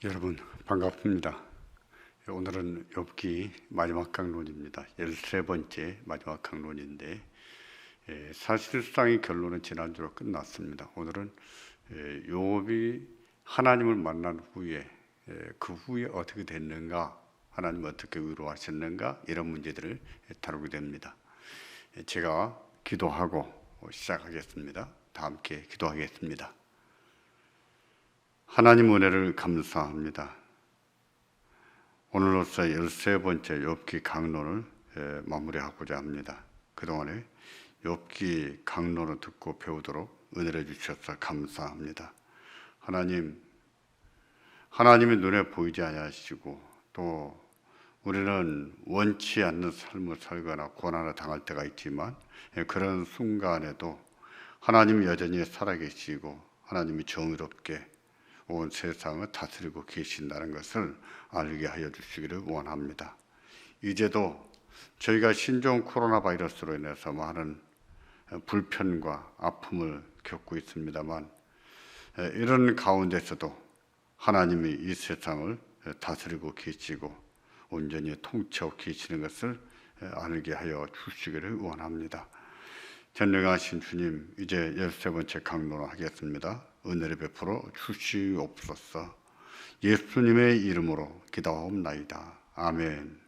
여러분 반갑습니다. 오늘은 욥기 마지막 강론입니다. 13번째 마지막 강론인데 사실상의 결론은 지난주로 끝났습니다. 오늘은 욥이 하나님을 만난 후에 그 후에 어떻게 됐는가, 하나님 어떻게 위로하셨는가, 이런 문제들을 다루게 됩니다. 제가 기도하고 시작하겠습니다. 다 함께 기도하겠습니다. 하나님 은혜를 감사합니다. 오늘로써 13번째 욥기 강론을 마무리하고자 합니다. 그동안에 욥기 강론을 듣고 배우도록 은혜를 주셔서 감사합니다. 하나님이 눈에 보이지 아니하시고 또 우리는 원치 않는 삶을 살거나 고난을 당할 때가 있지만 그런 순간에도 하나님이 여전히 살아계시고 하나님이 정의롭게 온 세상을 다스리고 계신다는 것을 알게 하여 주시기를 원합니다. 이제도 저희가 신종 코로나 바이러스로 인해서 많은 불편과 아픔을 겪고 있습니다만 이런 가운데서도 하나님이 이 세상을 다스리고 계시고 온전히 통치하고 계시는 것을 알게 하여 주시기를 원합니다. 전능하신 주님, 이제 13번째 강론을 하겠습니다. 은혜를 베풀어 주시옵소서. 예수님의 이름으로 기도하옵나이다. 아멘.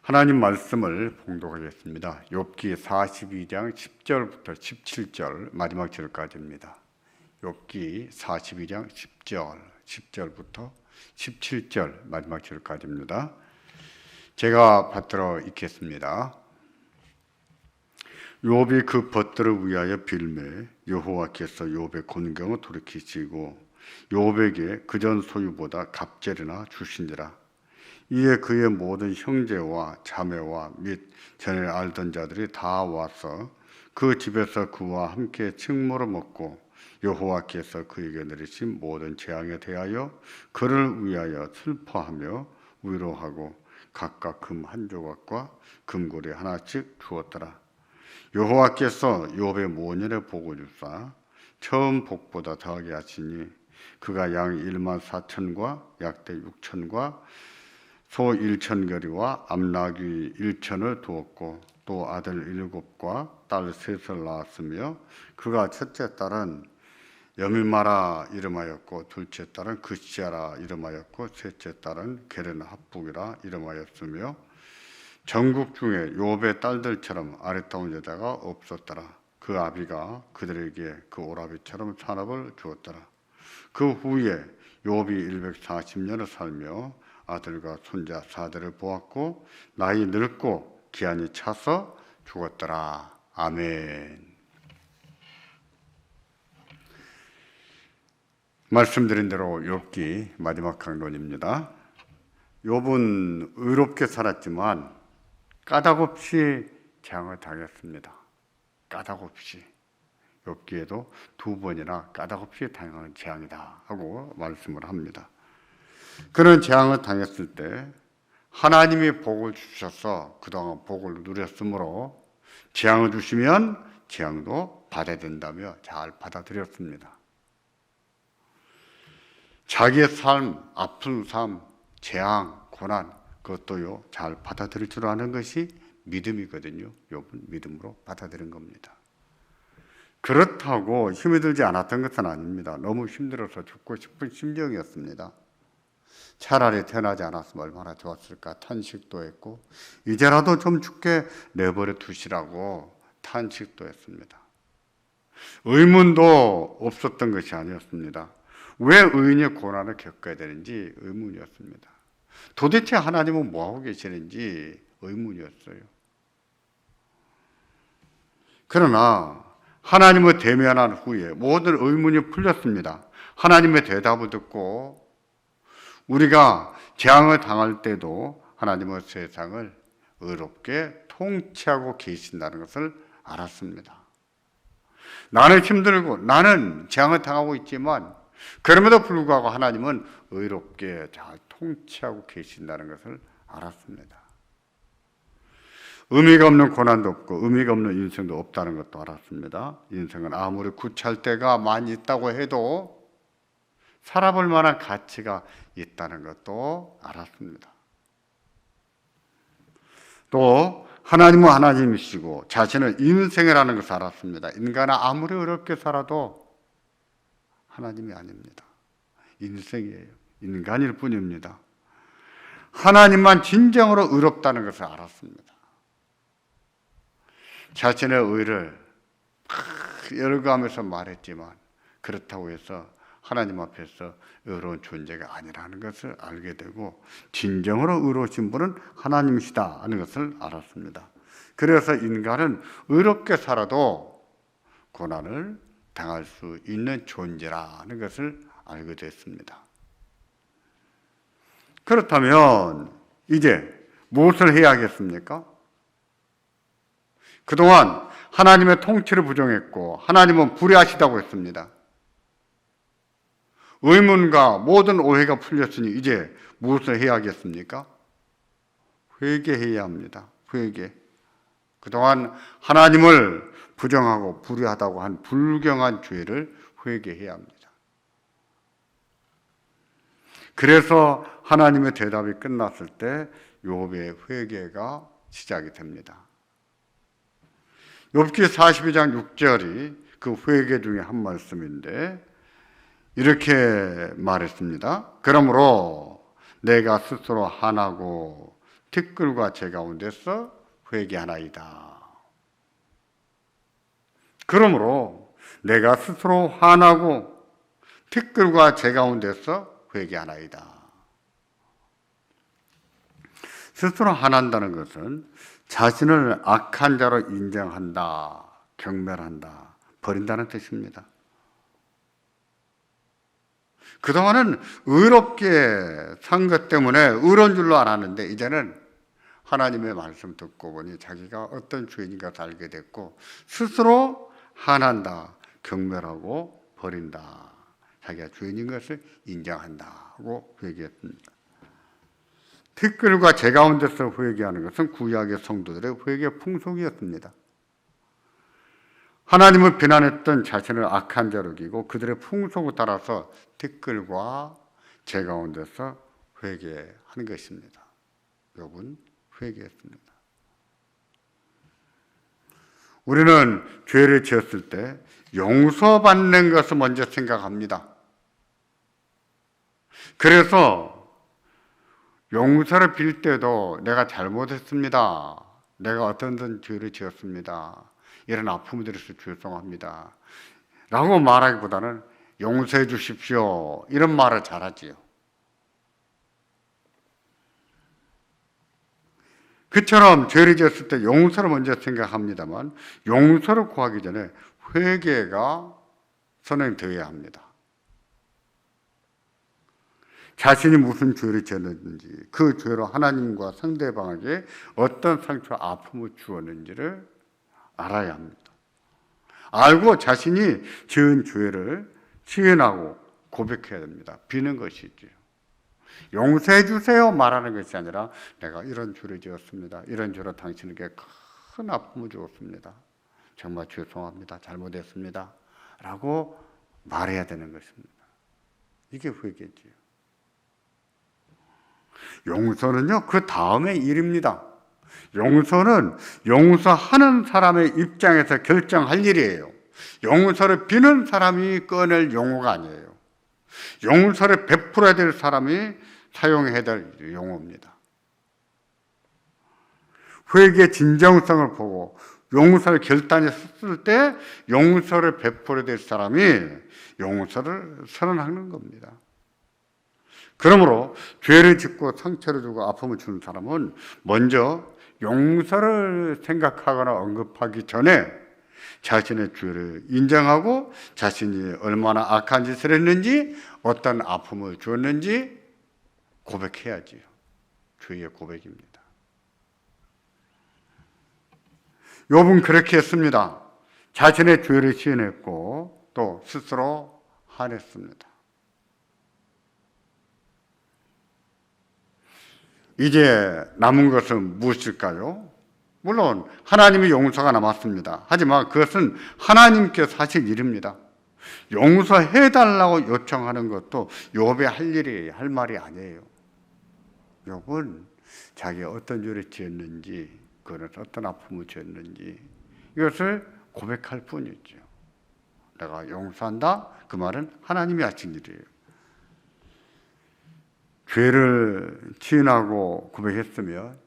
하나님 말씀을 봉독하겠습니다. 욥기 42장 10절부터 17절 마지막 절까지입니다. 욥기 42장 10절부터 17절 마지막 절까지입니다. 제가 받들어 읽겠습니다. 욥이 그 벗들을 위하여 빌매 여호와께서 욥의 곤경을 돌이키시고 욥에게 그전 소유보다 갑절이나 주시니라. 이에 그의 모든 형제와 자매와 및 전에 알던 자들이 다 와서 그 집에서 그와 함께 식물을 먹고 여호와께서 그에게 내리신 모든 재앙에 대하여 그를 위하여 슬퍼하며 위로하고 각각 금 한 조각과 금고리 하나씩 주었더라. 여호와께서 욥의 모년에 복을 주사 처음 복보다 더하게 하시니 그가 양 1만 4천과 약대 6천과 소 1천거리와 암나귀 1천을 두었고 또 아들 7과 딸 3을 낳았으며 그가 첫째 딸은 여미마라 이름하였고 둘째 딸은 그시아라 이름하였고 셋째 딸은 게르나 합북이라 이름하였으며 전국 중에 욥의 딸들처럼 아리따운 여자가 없었더라. 그 아비가 그들에게 그 오라비처럼 산업을 주었더라. 그 후에 욥이 140년을 살며 아들과 손자 4대를 보았고 나이 늙고 기한이 차서 죽었더라. 아멘. 말씀드린 대로 욥기 마지막 강론입니다. 욥은 의롭게 살았지만 까닭없이 재앙을 당했습니다. 까닭없이. 욥기에도 2번이나 까닭없이 당한 재앙이다 하고 말씀을 합니다. 그런 재앙을 당했을 때 하나님이 복을 주셔서 그동안 복을 누렸으므로 재앙을 주시면 재앙도 받아야 된다며 잘 받아들였습니다. 자기의 삶, 아픈 삶, 재앙, 고난 그것도요 잘 받아들일 줄 아는 것이 믿음이거든요. 욥은 믿음으로 받아들인 겁니다. 그렇다고 힘이 들지 않았던 것은 아닙니다. 너무 힘들어서 죽고 싶은 심정이었습니다. 차라리 태어나지 않았으면 얼마나 좋았을까 탄식도 했고 이제라도 좀 죽게 내버려 두시라고 탄식도 했습니다. 의문도 없었던 것이 아니었습니다. 왜 의인이 고난을 겪어야 되는지 의문이었습니다. 도대체 하나님은 뭐하고 계시는지 의문이었어요. 그러나 하나님을 대면한 후에 모든 의문이 풀렸습니다. 하나님의 대답을 듣고 우리가 재앙을 당할 때도 하나님은 세상을 의롭게 통치하고 계신다는 것을 알았습니다. 나는 힘들고 나는 재앙을 당하고 있지만 그럼에도 불구하고 하나님은 의롭게 잘 통치하고 계신다는 것을 알았습니다. 의미가 없는 고난도 없고 의미가 없는 인생도 없다는 것도 알았습니다. 인생은 아무리 구차할 때가 많이 있다고 해도 살아볼 만한 가치가 있다는 것도 알았습니다. 또 하나님은 하나님이시고 자신은 인생이라는 것을 알았습니다. 인간은 아무리 어렵게 살아도 하나님이 아닙니다. 인생이에요. 인간일 뿐입니다. 하나님만 진정으로 의롭다는 것을 알았습니다. 자신의 의를 열거하면서 말했지만 그렇다고 해서 하나님 앞에서 의로운 존재가 아니라는 것을 알게 되고 진정으로 의로우신 분은 하나님이시다 하는 것을 알았습니다. 그래서 인간은 의롭게 살아도 고난을 당할 수 있는 존재라는 것을 알게 됐습니다. 그렇다면 이제 무엇을 해야 하겠습니까? 그동안 하나님의 통치를 부정했고 하나님은 불의하시다고 했습니다. 의문과 모든 오해가 풀렸으니 이제 무엇을 해야 하겠습니까? 회개해야 합니다. 회개. 그동안 하나님을 부정하고 불의하다고 한 불경한 죄를 회개해야 합니다. 그래서 하나님의 대답이 끝났을 때 욥의 회개가 시작이 됩니다. 욥기 42장 6절이 그 회개 중에 한 말씀인데 이렇게 말했습니다. 그러므로 내가 스스로 한하고 티끌과 재 가운데서 회개하나이다. 그러므로 내가 스스로 한하고 티끌과 재 가운데서 회개하나이다. 스스로 한한다는 것은 자신을 악한 자로 인정한다, 경멸한다, 버린다는 뜻입니다. 그동안은 의롭게 산 것 때문에 의로운 줄로 알았는데 이제는 하나님의 말씀 듣고 보니 자기가 어떤 죄인인가 알게 됐고 스스로 한한다, 경멸하고 버린다. 자기가 죄인인 것을 인정한다고 회개했습니다. 티끌과 재 가운데서 회개하는 것은 구약의 성도들의 회개 풍속이었습니다. 하나님을 비난했던 자신을 악한 자로 여기고 그들의 풍속을 따라서 티끌과 재 가운데서 회개하는 것입니다. 욥은 회개했습니다. 우리는 죄를 지었을 때 용서받는 것을 먼저 생각합니다. 그래서 용서를 빌 때도 내가 잘못했습니다. 내가 어떤 죄를 지었습니다. 이런 아픔을 들어서 죄송합니다. 라고 말하기보다는 용서해 주십시오. 이런 말을 잘하지요. 그처럼 죄를 지었을 때 용서를 먼저 생각합니다만 용서를 구하기 전에 회개가 선행되어야 합니다. 자신이 무슨 죄를 지었는지 그 죄로 하나님과 상대방에게 어떤 상처와 아픔을 주었는지를 알아야 합니다. 알고 자신이 지은 죄를 시인하고 고백해야 됩니다. 비는 것이지요. 용서해 주세요 말하는 것이 아니라 내가 이런 죄를 지었습니다. 이런 죄로 당신에게 큰 아픔을 주었습니다. 정말 죄송합니다. 잘못했습니다. 라고 말해야 되는 것입니다. 이게 회개지요. 용서는요, 그 다음의 일입니다. 용서는 용서하는 사람의 입장에서 결정할 일이에요. 용서를 비는 사람이 꺼낼 용어가 아니에요. 용서를 베풀어야 될 사람이 사용해야 될 용어입니다. 회개의 진정성을 보고 용서를 결단했을 때 용서를 베풀어야 될 사람이 용서를 선언하는 겁니다. 그러므로 죄를 짓고 상처를 주고 아픔을 주는 사람은 먼저 용서를 생각하거나 언급하기 전에 자신의 죄를 인정하고 자신이 얼마나 악한 짓을 했는지 어떤 아픔을 주었는지 고백해야지요. 죄의 고백입니다. 욥은 그렇게 했습니다. 자신의 죄를 시인했고 또 스스로 한했습니다. 이제 남은 것은 무엇일까요? 물론 하나님의 용서가 남았습니다. 하지만 그것은 하나님께서 하실 일입니다. 용서해달라고 요청하는 것도 욥의 할 일이 할 말이 아니에요. 욥은 자기가 어떤 죄를 지었는지, 그는 어떤 아픔을 지었는지 이것을 고백할 뿐이죠. 내가 용서한다. 그 말은 하나님이 하신 일이에요. 죄를 지인하고 고백했으면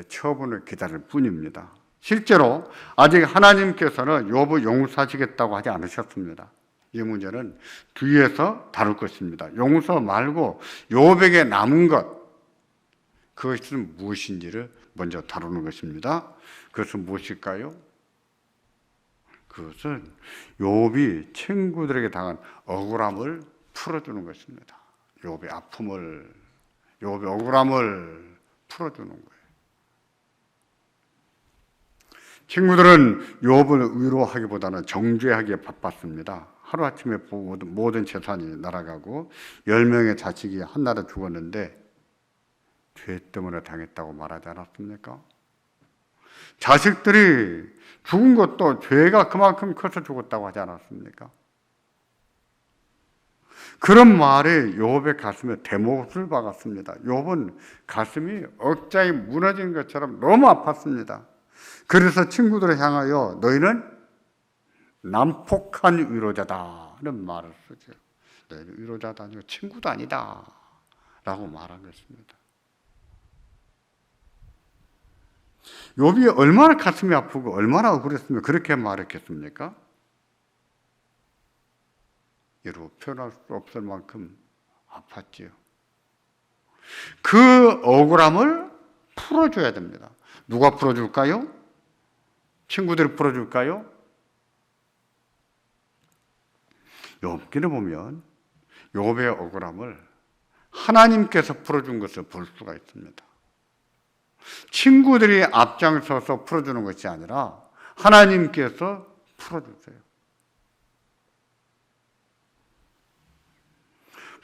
처분을 기다릴 뿐입니다. 실제로 아직 하나님께서는 욥을 용서하시겠다고 하지 않으셨습니다. 이 문제는 뒤에서 다룰 것입니다. 용서 말고 욥에게 남은 것, 그것은 무엇인지를 먼저 다루는 것입니다. 그것은 무엇일까요? 그것은 욥이 친구들에게 당한 억울함을 풀어주는 것입니다. 욥의 아픔을, 욥의 억울함을 풀어주는 거예요. 친구들은 욥을 위로하기보다는 정죄하기에 바빴습니다. 하루아침에 모든 재산이 날아가고 10명의 자식이 한나라 죽었는데 죄 때문에 당했다고 말하지 않았습니까? 자식들이 죽은 것도 죄가 그만큼 커서 죽었다고 하지 않았습니까? 그런 말이 욥의 가슴에 대못을 박았습니다. 욥은 가슴이 억장이 무너진 것처럼 너무 아팠습니다. 그래서 친구들을 향하여 너희는 난폭한 위로자다는 말을 쓰죠. 너희는 위로자도 아니고 친구도 아니다 라고 말한 것입니다. 욥이 얼마나 가슴이 아프고 얼마나 억울했으면 그렇게 말했겠습니까? 이루 표현할 수 없을 만큼 아팠지요. 그 억울함을 풀어줘야 됩니다. 누가 풀어줄까요? 친구들이 풀어줄까요? 욥기를 보면 욥의 억울함을 하나님께서 풀어준 것을 볼 수가 있습니다. 친구들이 앞장서서 풀어주는 것이 아니라 하나님께서 풀어주세요.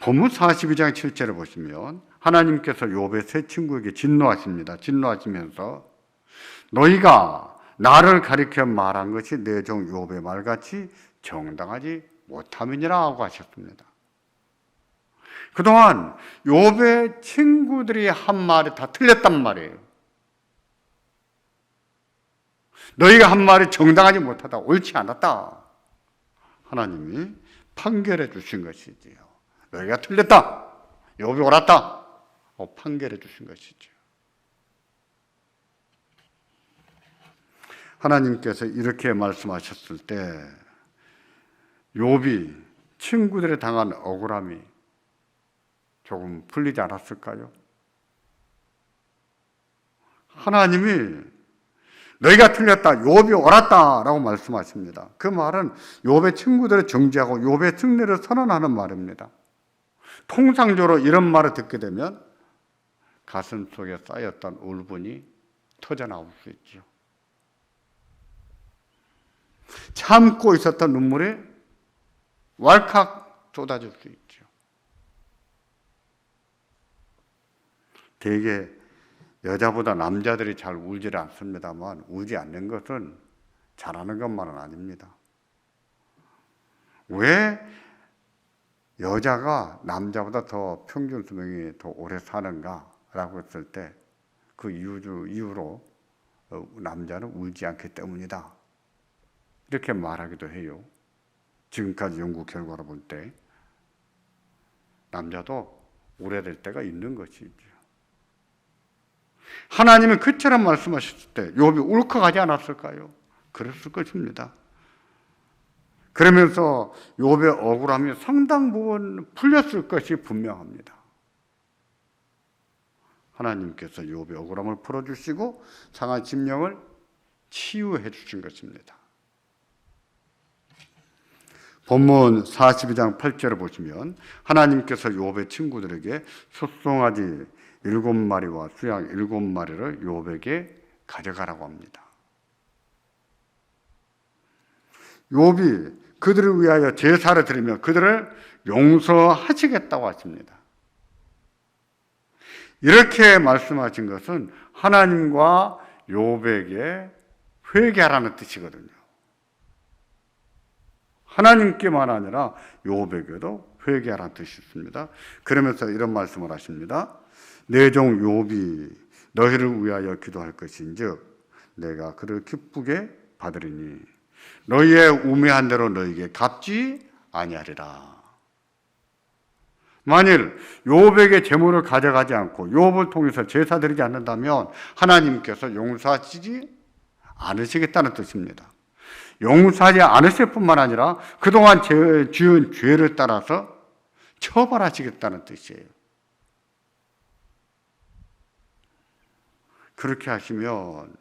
본문 42장 7절을 보시면 하나님께서 욥의 세 친구에게 진노하십니다. 진노하시면서 너희가 나를 가리켜 말한 것이 내 종 욥의 말같이 정당하지 못함이니라 하고 하셨습니다. 그동안 욥의 친구들이 한 말이 다 틀렸단 말이에요. 너희가 한 말이 정당하지 못하다, 옳지 않았다. 하나님이 판결해 주신 것이지요. 너희가 틀렸다. 욥이 옳았다. 판결해 주신 것이죠. 하나님께서 이렇게 말씀하셨을 때 욥이 친구들에 당한 억울함이 조금 풀리지 않았을까요? 하나님이 너희가 틀렸다, 욥이 옳았다 라고 말씀하십니다. 그 말은 욥의 친구들을 정죄하고 욥의 승리를 선언하는 말입니다. 통상적으로 이런 말을 듣게 되면 가슴 속에 쌓였던 울분이 터져나올 수 있죠. 참고 있었던 눈물이 왈칵 쏟아질 수 있죠. 대개 여자보다 남자들이 잘 울지를 않습니다만 울지 않는 것은 잘하는 것만은 아닙니다. 왜 여자가 남자보다 더 평균 수명이 더 오래 사는가라고 했을 때 그 이유로 남자는 울지 않기 때문이다. 이렇게 말하기도 해요. 지금까지 연구 결과로 볼 때 남자도 오래될 때가 있는 것이죠. 하나님은 그처럼 말씀하셨을 때 욥이 울컥하지 않았을까요? 그랬을 것입니다. 그러면서 욥의 억울함이 상당 부분 풀렸을 것이 분명합니다. 하나님께서 욥의 억울함을 풀어주시고 상한 심령을 치유해 주신 것입니다. 본문 42장 8절을 보시면 하나님께서 욥의 친구들에게 소송아지 7마리와 수양 7마리를 욥에게 가져가라고 합니다. 욥이 그들을 위하여 제사를 드리며 그들을 용서하시겠다고 하십니다. 이렇게 말씀하신 것은 하나님과 욥에게 회개하라는 뜻이거든요. 하나님께만 아니라 욥에게도 회개하라는 뜻이 있습니다. 그러면서 이런 말씀을 하십니다. 내 종 욥이 너희를 위하여 기도할 것인즉 내가 그를 기쁘게 받으리니 너희의 우매한 대로 너희에게 갚지 아니하리라. 만일 욥에게 재물을 가져가지 않고 욥을 통해서 제사 드리지 않는다면 하나님께서 용서하시지 않으시겠다는 뜻입니다. 용서하지 않으실 뿐만 아니라 그동안 지은 죄를 따라서 처벌하시겠다는 뜻이에요. 그렇게 하시면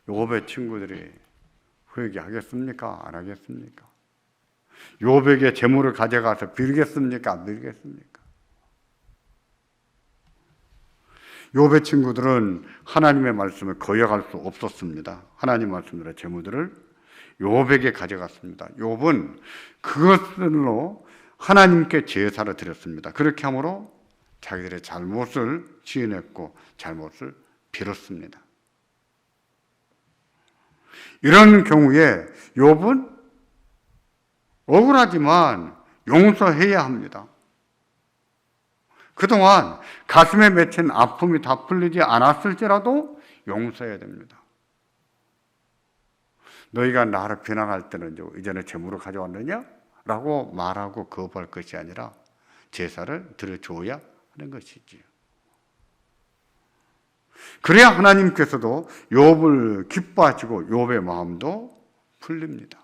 욥의 친구들이 회개하겠습니까? 안 하겠습니까? 욥에게 재물을 가져가서 빌겠습니까? 안 빌겠습니까? 욥의 친구들은 하나님의 말씀을 거역할 수 없었습니다. 하나님 말씀대로 재물들을 욥에게 가져갔습니다. 욥은 그것으로 하나님께 제사를 드렸습니다. 그렇게 함으로 자기들의 잘못을 지어냈고 잘못을 빌었습니다. 이런 경우에 욥은 억울하지만 용서해야 합니다. 그동안 가슴에 맺힌 아픔이 다 풀리지 않았을지라도 용서해야 됩니다. 너희가 나를 비난할 때는 이전에 재물을 가져왔느냐? 라고 말하고 거부할 것이 아니라 제사를 드려줘야 하는 것이지요. 그래야 하나님께서도 욥을 기뻐하시고 욥의 마음도 풀립니다.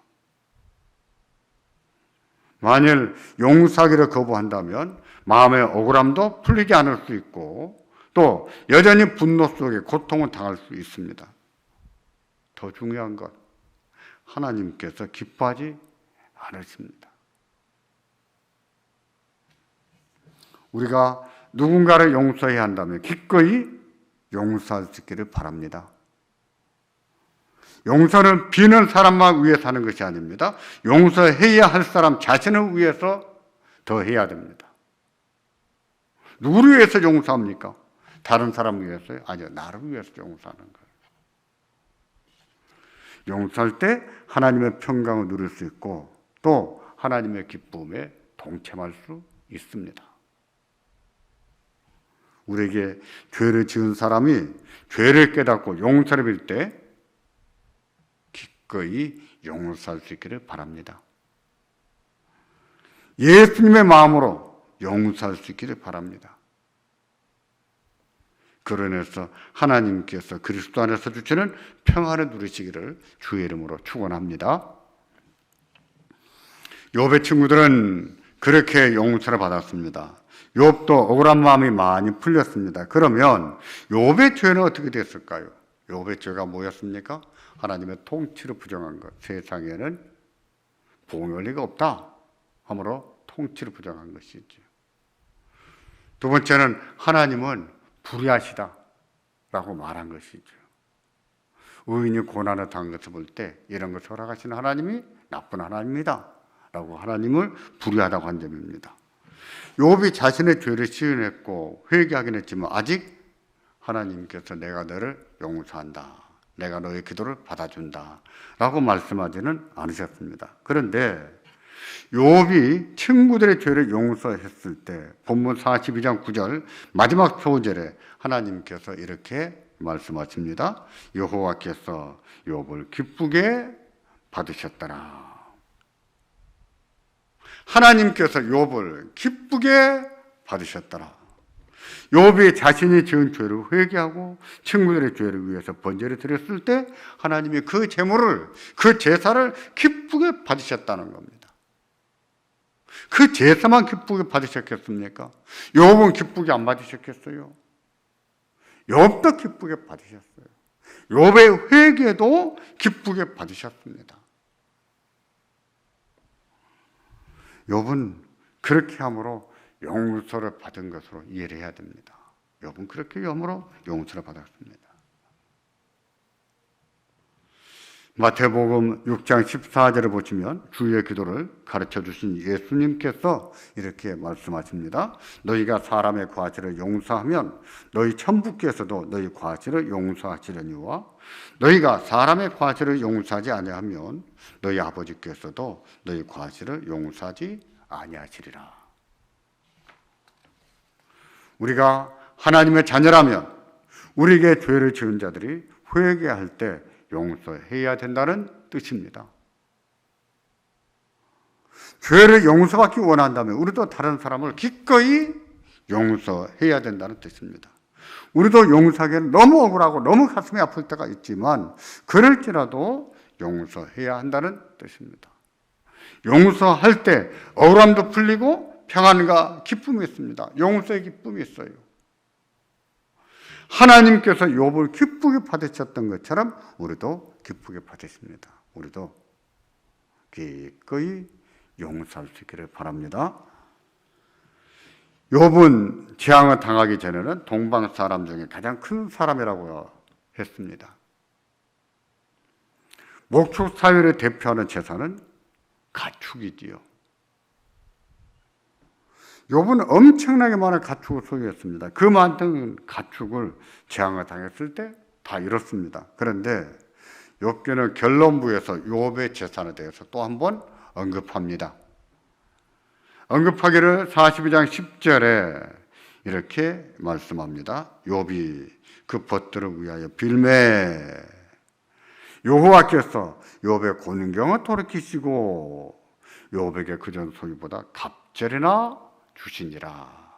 만일 용서하기를 거부한다면 마음의 억울함도 풀리지 않을 수 있고 또 여전히 분노 속에 고통을 당할 수 있습니다. 더 중요한 것, 하나님께서 기뻐하지 않으십니다. 우리가 누군가를 용서해야 한다면 기꺼이 용서할 수 있기를 바랍니다. 용서는 비는 사람만 위해 사는 것이 아닙니다. 용서해야 할 사람 자신을 위해서 더 해야 됩니다. 누구를 위해서 용서합니까? 다른 사람을 위해서요? 아니요, 나를 위해서 용서하는 거예요. 용서할 때 하나님의 평강을 누릴 수 있고 또 하나님의 기쁨에 동참할 수 있습니다. 우리에게 죄를 지은 사람이 죄를 깨닫고 용서를 빌 때 기꺼이 용서할 수 있기를 바랍니다. 예수님의 마음으로 용서할 수 있기를 바랍니다. 그러면서 하나님께서 그리스도 안에서 주시는 평안을 누리시기를 주의 이름으로 축원합니다. 욥의 친구들은 그렇게 용서를 받았습니다. 욥도 억울한 마음이 많이 풀렸습니다. 그러면 욥의 죄는 어떻게 됐을까요? 욥의 죄가 뭐였습니까? 하나님의 통치를 부정한 것. 세상에는 복음의 원리가 없다 하므로 통치를 부정한 것이죠. 두 번째는 하나님은 불의하시다 라고 말한 것이죠. 의인이 고난을 당한 것을 볼 때 이런 것을 허락하시는 하나님이 나쁜 하나님이다 라고 하나님을 불의하다고 한 점입니다. 욥이 자신의 죄를 시인했고 회개하긴 했지만 아직 하나님께서 내가 너를 용서한다, 내가 너의 기도를 받아준다 라고 말씀하지는 않으셨습니다. 그런데 욥이 친구들의 죄를 용서했을 때 본문 42장 9절 마지막 소절에 하나님께서 이렇게 말씀하십니다. 여호와께서 욥을 기쁘게 받으셨더라. 하나님께서 욥을 기쁘게 받으셨더라. 욥이 자신이 지은 죄를 회개하고 친구들의 죄를 위해서 번제를 드렸을 때 하나님이 그 제물을, 그 제사를 기쁘게 받으셨다는 겁니다. 그 제사만 기쁘게 받으셨겠습니까? 욥은 기쁘게 안 받으셨겠어요? 욥도 기쁘게 받으셨어요. 욥의 회개도 기쁘게 받으셨습니다. 욥은 그렇게 함으로 용서를 받은 것으로 이해를 해야 됩니다. 욥은 그렇게 함으로 용서를 받았습니다. 마태복음 6장 14절을 보시면 주의 기도를 가르쳐 주신 예수님께서 이렇게 말씀하십니다. 너희가 사람의 과실을 용서하면 너희 천부께서도 너희 과실을 용서하시려니와 너희가 사람의 과실을 용서하지 아니하면 너희 아버지께서도 너희 과실을 용서하지 아니하시리라. 우리가 하나님의 자녀라면 우리에게 죄를 지은 자들이 회개할 때 용서해야 된다는 뜻입니다. 죄를 용서받기 원한다면 우리도 다른 사람을 기꺼이 용서해야 된다는 뜻입니다. 우리도 용서하기에는 너무 억울하고 너무 가슴이 아플 때가 있지만 그럴지라도 용서해야 한다는 뜻입니다. 용서할 때 억울함도 풀리고 평안과 기쁨이 있습니다. 용서의 기쁨이 있어요. 하나님께서 욥을 기쁘게 받으셨던 것처럼 우리도 기쁘게 받으십니다. 우리도 기꺼이 용서할 수 있기를 바랍니다. 욥은 재앙을 당하기 전에는 동방 사람 중에 가장 큰 사람이라고 했습니다. 목축 사회를 대표하는 재산은 가축이지요. 욥은 엄청나게 많은 가축을 소유했습니다. 그 많은 가축을 재앙을 당했을 때 다 잃었습니다. 그런데 욥기는 결론부에서 욥의 재산에 대해서 또 한 번 언급합니다. 언급하기를 42장 10절에 이렇게 말씀합니다. 욥이 그 벗들을 위하여 빌매 여호와께서 욥의 곤경을 돌이키시고 욥에게 그전 소유보다 갑절이나 주시니라.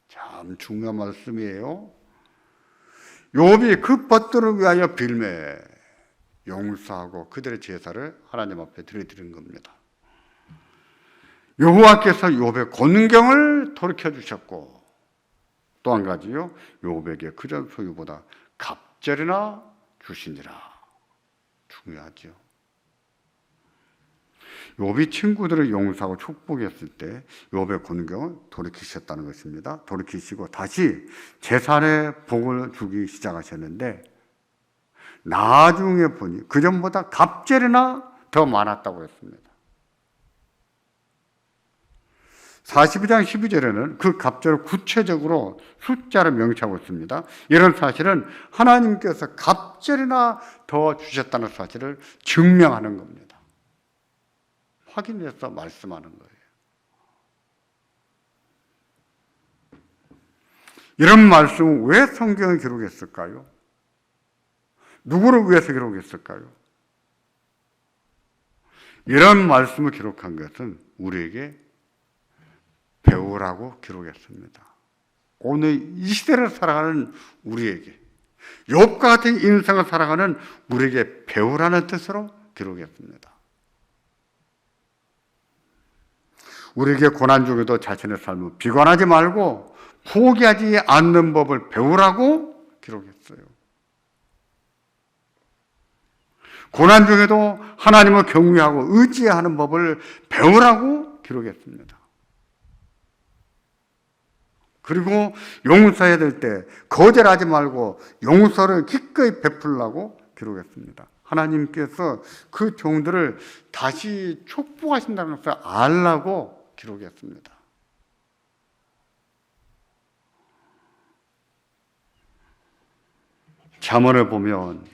참 중요한 말씀이에요. 욥이 그 벗들을 위하여 빌매 용서하고 그들의 제사를 하나님 앞에 드리는 겁니다. 여호와께서 욥의 곤경을 돌이켜 주셨고 또 한 가지요. 욥에게 그전 소유보다 갑절이나 주시니라. 중요하죠. 욥이 친구들을 용서하고 축복했을 때 욥의 곤경을 돌이키셨다는 것입니다. 돌이키시고 다시 재산의 복을 주기 시작하셨는데 나중에 보니 그전보다 갑절이나 더 많았다고 했습니다. 42장 12절에는 그 갑절을 구체적으로 숫자로 명시하고 있습니다. 이런 사실은 하나님께서 갑절이나 더 주셨다는 사실을 증명하는 겁니다. 확인해서 말씀하는 거예요. 이런 말씀은 왜 성경에 기록했을까요? 누구를 위해서 기록했을까요? 이런 말씀을 기록한 것은 우리에게 배우라고 기록했습니다. 오늘 이 시대를 살아가는 우리에게, 욥과 같은 인생을 살아가는 우리에게 배우라는 뜻으로 기록했습니다. 우리에게 고난 중에도 자신의 삶을 비관하지 말고 포기하지 않는 법을 배우라고 기록했어요. 고난 중에도 하나님을 경외하고 의지하는 법을 배우라고 기록했습니다. 그리고 용서해야 될 때 거절하지 말고 용서를 기꺼이 베풀라고 기록했습니다. 하나님께서 그 종들을 다시 축복하신다는 것을 알라고 기록했습니다. 잠언을 보면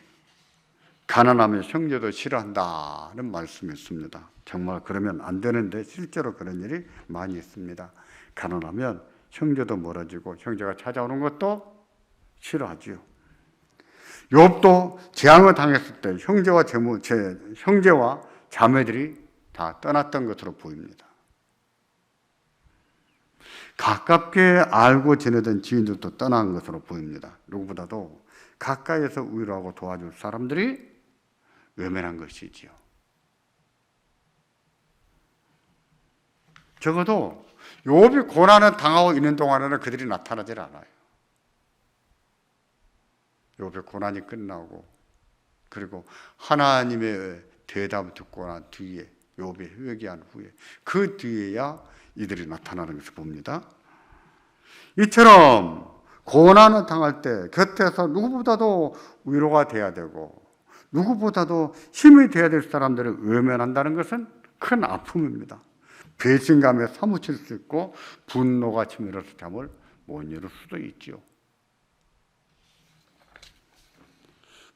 가난하면 형제도 싫어한다는 말씀이 있습니다. 정말 그러면 안 되는데 실제로 그런 일이 많이 있습니다. 가난하면 형제도 멀어지고 형제가 찾아오는 것도 싫어하지요. 욥도 재앙을 당했을 때 형제와 자매들이 다 떠났던 것으로 보입니다. 가깝게 알고 지내던 지인들도 떠난 것으로 보입니다. 누구보다도 가까이에서 위로하고 도와줄 사람들이 외면한 것이지요. 적어도 욥이 고난을 당하고 있는 동안에는 그들이 나타나질 않아요. 욥의 고난이 끝나고 그리고 하나님의 대답을 듣고 난 뒤에 욥이 회개한 후에 그 뒤에야 이들이 나타나는 것을 봅니다. 이처럼 고난을 당할 때 곁에서 누구보다도 위로가 돼야 되고 누구보다도 힘이 되어야 될 사람들을 외면한다는 것은 큰 아픔입니다. 배신감에 사무칠 수 있고 분노가 치밀어서 잠을 못 이룰 수도 있지요.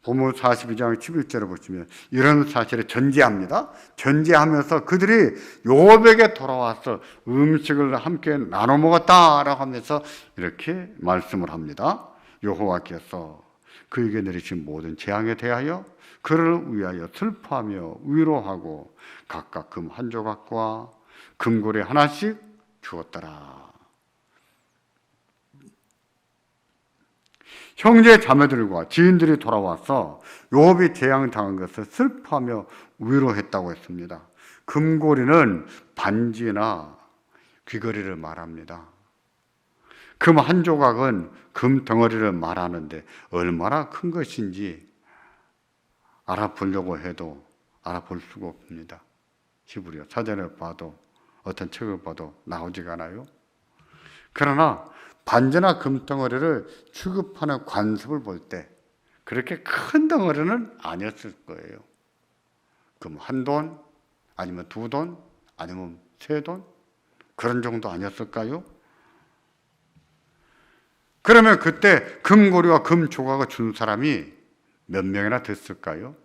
본문 42장 11절을 보시면 이런 사실을 전제합니다. 전제하면서 그들이 요백에 돌아와서 음식을 함께 나눠 먹었다라고 하면서 이렇게 말씀을 합니다. 여호와께서 그에게 내리신 모든 재앙에 대하여 그를 위하여 슬퍼하며 위로하고 각각 금 한 조각과 금고리 하나씩 주었더라. 형제 자매들과 지인들이 돌아와서 요압이 재앙당한 것을 슬퍼하며 위로했다고 했습니다. 금고리는 반지나 귀걸이를 말합니다. 금 한 조각은 금 덩어리를 말하는데 얼마나 큰 것인지 알아보려고 해도 알아볼 수가 없습니다. 히브리어 사전을 봐도 어떤 책을 봐도 나오지가 않아요. 그러나 반지나 금덩어리를 취급하는 관습을 볼 때 그렇게 큰 덩어리는 아니었을 거예요. 금 한 돈, 아니면 두 돈, 아니면 세 돈, 그런 정도 아니었을까요? 그러면 그때 금고리와 금 조각을 준 사람이 몇 명이나 됐을까요?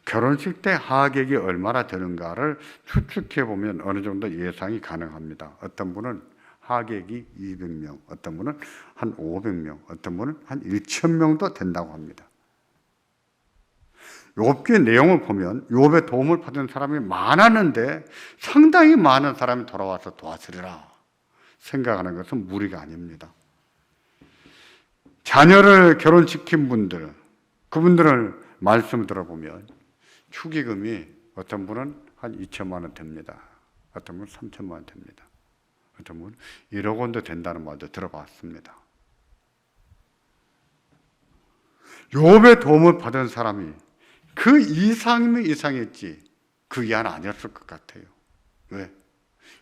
결혼식 때 하객이 얼마나 되는가를 추측해 보면 어느 정도 예상이 가능합니다. 어떤 분은 하객이 200명, 어떤 분은 한 500명, 어떤 분은 한 1000명도 된다고 합니다. 욥기의 내용을 보면 욥의 도움을 받은 사람이 많았는데 상당히 많은 사람이 돌아와서 도와주리라 생각하는 것은 무리가 아닙니다. 자녀를 결혼시킨 분들, 그분들을 말씀 들어보면 축의금이 어떤 분은 한 2천만 원 됩니다. 어떤 분은 3천만 원 됩니다. 어떤 분은 1억 원도 된다는 말도 들어봤습니다. 욥의 도움을 받은 사람이 그 이상이면 이상했지 그 이하는 아니었을 것 같아요. 왜?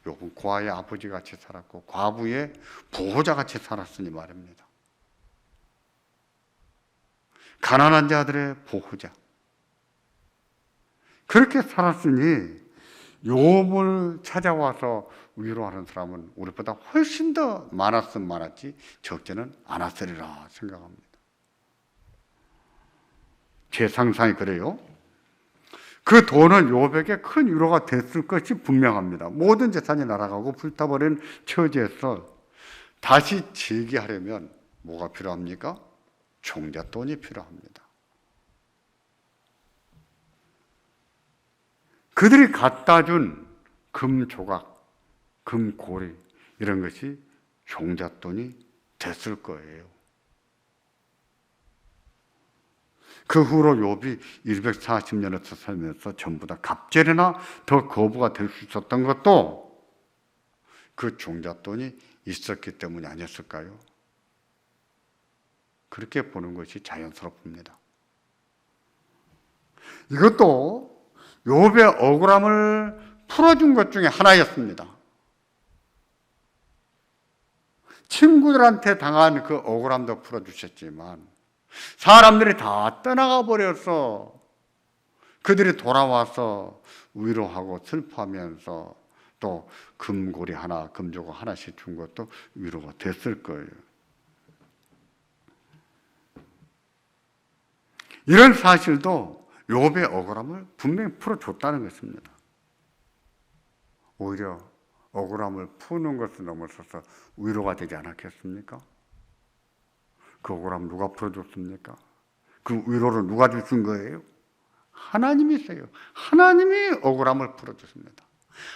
욥은 고아의 아버지 같이 살았고 과부의 보호자 같이 살았으니 말입니다. 가난한 자들의 보호자. 그렇게 살았으니 욥을 찾아와서 위로하는 사람은 우리보다 훨씬 더 많았으면 많았지 적지는 않았으리라 생각합니다. 제 상상이 그래요. 그 돈은 욥에게 큰 위로가 됐을 것이 분명합니다. 모든 재산이 날아가고 불타버린 처지에서 다시 재기하려면 뭐가 필요합니까? 종잣돈이 필요합니다. 그들이 갖다 준 금조각, 금고리 이런 것이 종잣돈이 됐을 거예요. 그 후로 욥이 240년을 살면서 전부 다 갑절이나 더 거부가 될 수 있었던 것도 그 종잣돈이 있었기 때문이 아니었을까요? 그렇게 보는 것이 자연스럽습니다. 이것도 욥의 억울함을 풀어준 것 중에 하나였습니다. 친구들한테 당한 그 억울함도 풀어주셨지만 사람들이 다 떠나가 버려서 그들이 돌아와서 위로하고 슬퍼하면서 또 금고리 하나, 금조각 하나씩 준 것도 위로가 됐을 거예요. 이런 사실도 욥의 억울함을 분명히 풀어줬다는 것입니다. 오히려 억울함을 푸는 것을 넘어서서 위로가 되지 않았겠습니까? 그 억울함 누가 풀어줬습니까? 그 위로를 누가 주신 거예요? 하나님이세요. 하나님이 억울함을 풀어주십니다.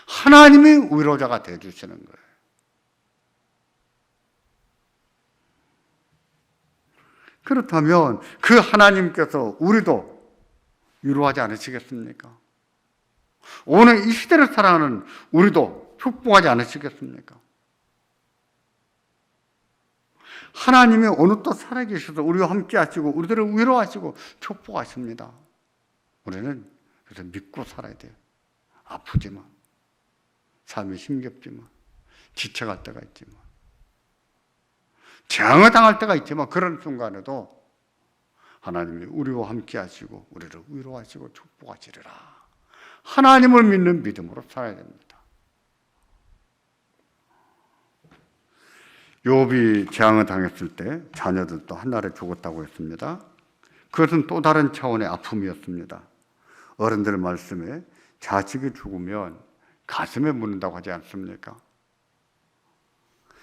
하나님이 위로자가 되어주시는 거예요. 그렇다면 그 하나님께서 우리도 위로하지 않으시겠습니까? 오늘 이 시대를 살아가는 우리도 축복하지 않으시겠습니까? 하나님이 오늘 또 살아계셔서 우리와 함께 하시고 우리들을 위로하시고 축복하십니다. 우리는 그래서 믿고 살아야 돼요. 아프지만, 삶이 힘겹지만, 지쳐갈 때가 있지만, 재앙을 당할 때가 있지만 그런 순간에도 하나님이 우리와 함께 하시고 우리를 위로하시고 축복하시리라. 하나님을 믿는 믿음으로 살아야 됩니다. 욥이 재앙을 당했을 때 자녀들도 한날에 죽었다고 했습니다. 그것은 또 다른 차원의 아픔이었습니다. 어른들 말씀에 자식이 죽으면 가슴에 묻는다고 하지 않습니까?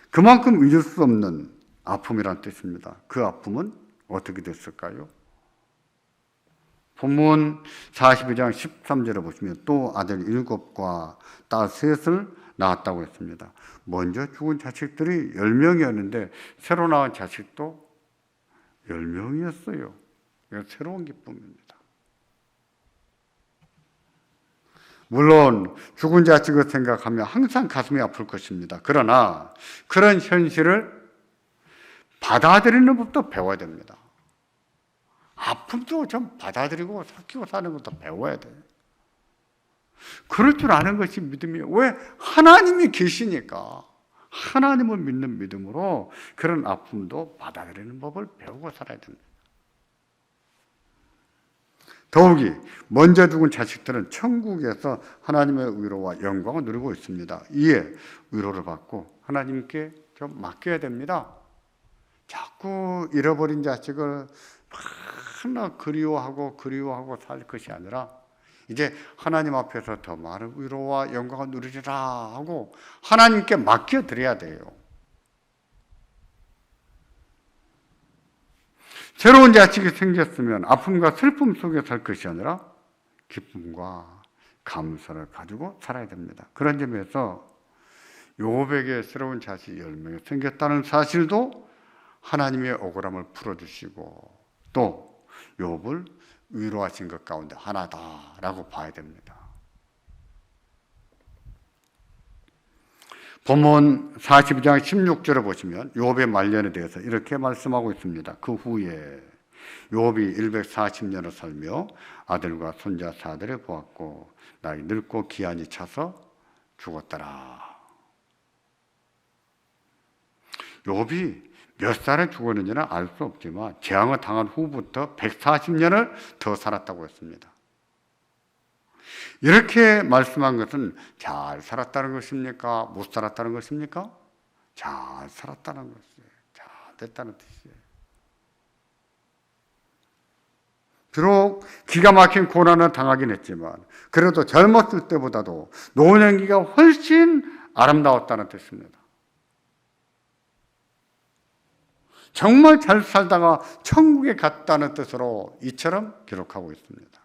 그만큼 잊을 수 없는 아픔이란 뜻입니다. 그 아픔은 어떻게 됐을까요? 본문 42장 13절에 보시면 또 아들 7과 딸 3을 낳았다고 했습니다. 먼저 죽은 자식들이 10명이었는데 새로 낳은 자식도 10명이었어요. 이건 새로운 기쁨입니다. 물론 죽은 자식을 생각하면 항상 가슴이 아플 것입니다. 그러나 그런 현실을 받아들이는 법도 배워야 됩니다. 아픔도 좀 받아들이고 삭히고 사는 것도 배워야 돼요. 그럴 줄 아는 것이 믿음이에요. 왜? 하나님이 계시니까. 하나님을 믿는 믿음으로 그런 아픔도 받아들이는 법을 배우고 살아야 됩니다. 더욱이 먼저 죽은 자식들은 천국에서 하나님의 위로와 영광을 누리고 있습니다. 이에 위로를 받고 하나님께 좀 맡겨야 됩니다. 자꾸 잃어버린 자식을 하나 그리워하고 살 것이 아니라 이제 하나님 앞에서 더 많은 위로와 영광을 누리리라 하고 하나님께 맡겨드려야 돼요. 새로운 자식이 생겼으면 아픔과 슬픔 속에 살 것이 아니라 기쁨과 감사를 가지고 살아야 됩니다. 그런 점에서 욥에게 새로운 자식이 10명이 생겼다는 사실도 하나님의 억울함을 풀어주시고 또 욥을 위로하신 것 가운데 하나다라고 봐야 됩니다. 본문 42장 16절을 보시면 욥의 말년에 대해서 이렇게 말씀하고 있습니다. 그 후에 욥이 140년을 살며 아들과 손자 4대를 보았고 나이 늙고 기한이 차서 죽었더라. 욥이 몇 살에 죽었는지는 알 수 없지만 재앙을 당한 후부터 140년을 더 살았다고 했습니다. 이렇게 말씀한 것은 잘 살았다는 것입니까? 못 살았다는 것입니까? 잘 살았다는 것이에요. 잘 됐다는 뜻이에요. 비록 기가 막힌 고난을 당하긴 했지만 그래도 젊었을 때보다도 노년기가 훨씬 아름다웠다는 뜻입니다. 정말 잘 살다가 천국에 갔다는 뜻으로 이처럼 기록하고 있습니다.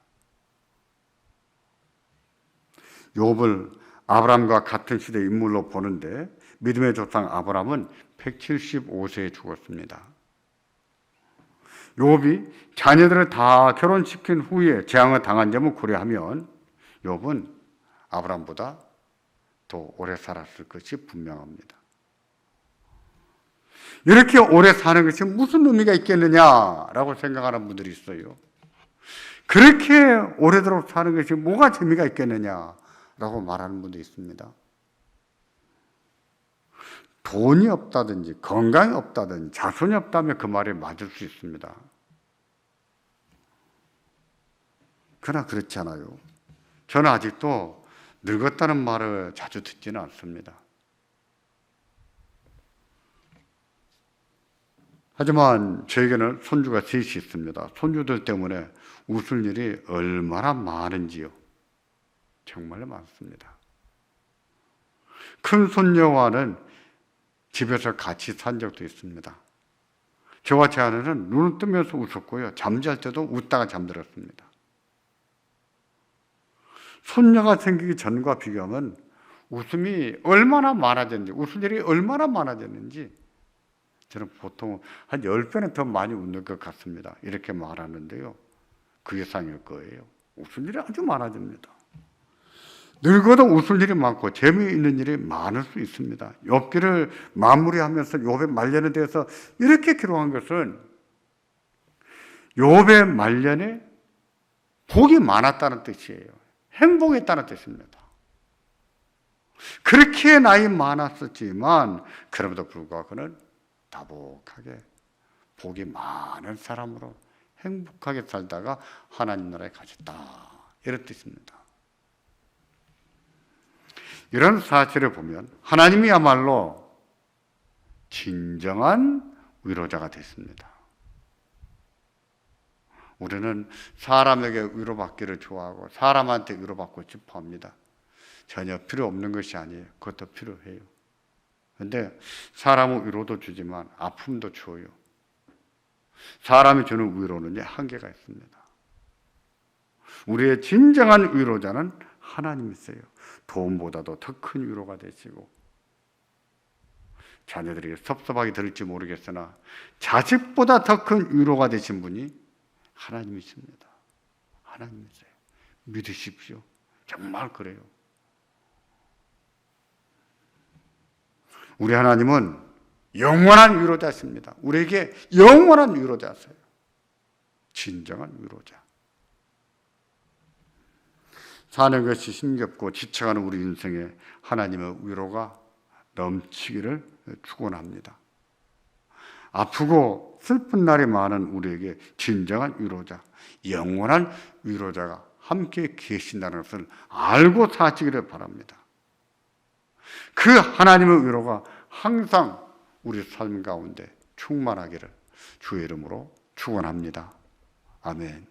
욥을 아브라함과 같은 시대 인물로 보는데 믿음의 조상 아브라함은 175세에 죽었습니다. 욥이 자녀들을 다 결혼시킨 후에 재앙을 당한 점을 고려하면 욥은 아브라함보다 더 오래 살았을 것이 분명합니다. 이렇게 오래 사는 것이 무슨 의미가 있겠느냐라고 생각하는 분들이 있어요. 그렇게 오래도록 사는 것이 뭐가 재미가 있겠느냐라고 말하는 분도 있습니다. 돈이 없다든지 건강이 없다든지 자손이 없다면 그 말이 맞을 수 있습니다. 그러나 그렇지 않아요. 저는 아직도 늙었다는 말을 자주 듣지는 않습니다. 하지만 저에게는 손주가 셋이 있습니다. 손주들 때문에 웃을 일이 얼마나 많은지요. 정말 많습니다. 큰 손녀와는 집에서 같이 산 적도 있습니다. 저와 제 아내는 눈을 뜨면서 웃었고요. 잠잘 때도 웃다가 잠들었습니다. 손녀가 생기기 전과 비교하면 웃음이 얼마나 많아졌는지, 웃을 일이 얼마나 많아졌는지 저는 보통 한 10배는 더 많이 웃는 것 같습니다. 이렇게 말하는데요. 그 이상일 거예요. 웃을 일이 아주 많아집니다. 늙어도 웃을 일이 많고 재미있는 일이 많을 수 있습니다. 욥기를 마무리하면서 욥의 말년에 대해서 이렇게 기록한 것은 욥의 말년에 복이 많았다는 뜻이에요. 행복했다는 뜻입니다. 그렇게 나이 많았었지만 그럼에도 불구하고 그는 다복하게 복이 많은 사람으로 행복하게 살다가 하나님 나라에 가셨다. 이런 뜻입니다. 이런 사실을 보면 하나님이야말로 진정한 위로자가 됐습니다. 우리는 사람에게 위로받기를 좋아하고 사람한테 위로받고 싶어 합니다. 전혀 필요 없는 것이 아니에요. 그것도 필요해요. 그런데 사람은 위로도 주지만 아픔도 줘요. 사람이 주는 위로는 한계가 있습니다. 우리의 진정한 위로자는 하나님이세요. 돈보다도 더 큰 위로가 되시고, 자녀들에게 섭섭하게 들을지 모르겠으나 자식보다 더 큰 위로가 되신 분이 하나님이십니다. 하나님이세요. 믿으십시오. 정말 그래요. 우리 하나님은 영원한 위로자십니다. 우리에게 영원한 위로자세요. 진정한 위로자. 사는 것이 힘겹고 지쳐가는 우리 인생에 하나님의 위로가 넘치기를 축원합니다. 아프고 슬픈 날이 많은 우리에게 진정한 위로자, 영원한 위로자가 함께 계신다는 것을 알고 사시기를 바랍니다. 그 하나님의 위로가 항상 우리 삶 가운데 충만하기를 주의 이름으로 축원합니다. 아멘.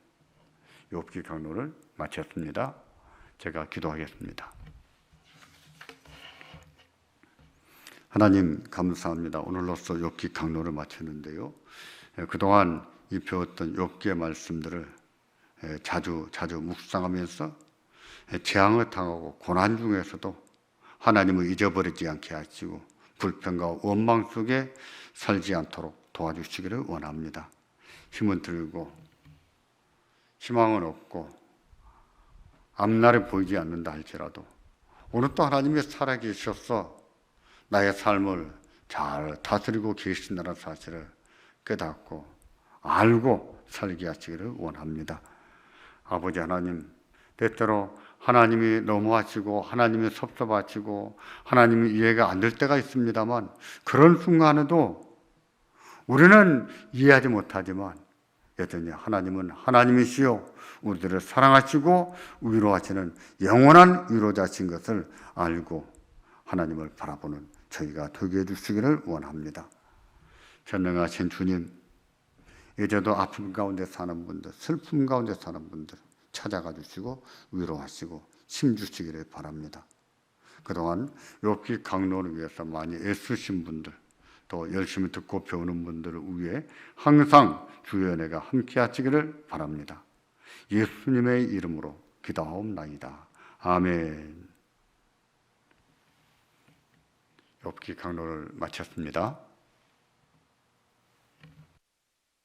욥기 강론을 마쳤습니다. 제가 기도하겠습니다. 하나님 감사합니다. 오늘로써 욥기 강론을 마쳤는데요. 그동안 이 배웠던 욥기의 말씀들을 자주 묵상하면서 재앙을 당하고 고난 중에서도 하나님을 잊어버리지 않게 하시고 불평과 원망 속에 살지 않도록 도와주시기를 원합니다. 힘은 들고 희망은 없고 앞날이 보이지 않는다 할지라도 오늘 또 하나님이 살아계셔서 나의 삶을 잘 다스리고 계신다는 사실을 깨닫고 알고 살게 하시기를 원합니다. 아버지 하나님, 때때로 하나님이 너무하시고 하나님이 섭섭하시고 하나님이 이해가 안 될 때가 있습니다만 그런 순간에도 우리는 이해하지 못하지만 여전히 하나님은 하나님이시요 우리들을 사랑하시고 위로하시는 영원한 위로자신 것을 알고 하나님을 바라보는 저희가 되게 해주시기를 원합니다. 전능하신 주님, 이제도 아픔 가운데 사는 분들, 슬픔 가운데 사는 분들 찾아가 주시고 위로하시고 힘 주시기를 바랍니다. 그동안 욥기 강론을 위해서 많이 애쓰신 분들, 또 열심히 듣고 배우는 분들을 위해 항상 주의 은혜가 함께 하시기를 바랍니다. 예수님의 이름으로 기도하옵나이다. 아멘. 욥기 강론을 마쳤습니다.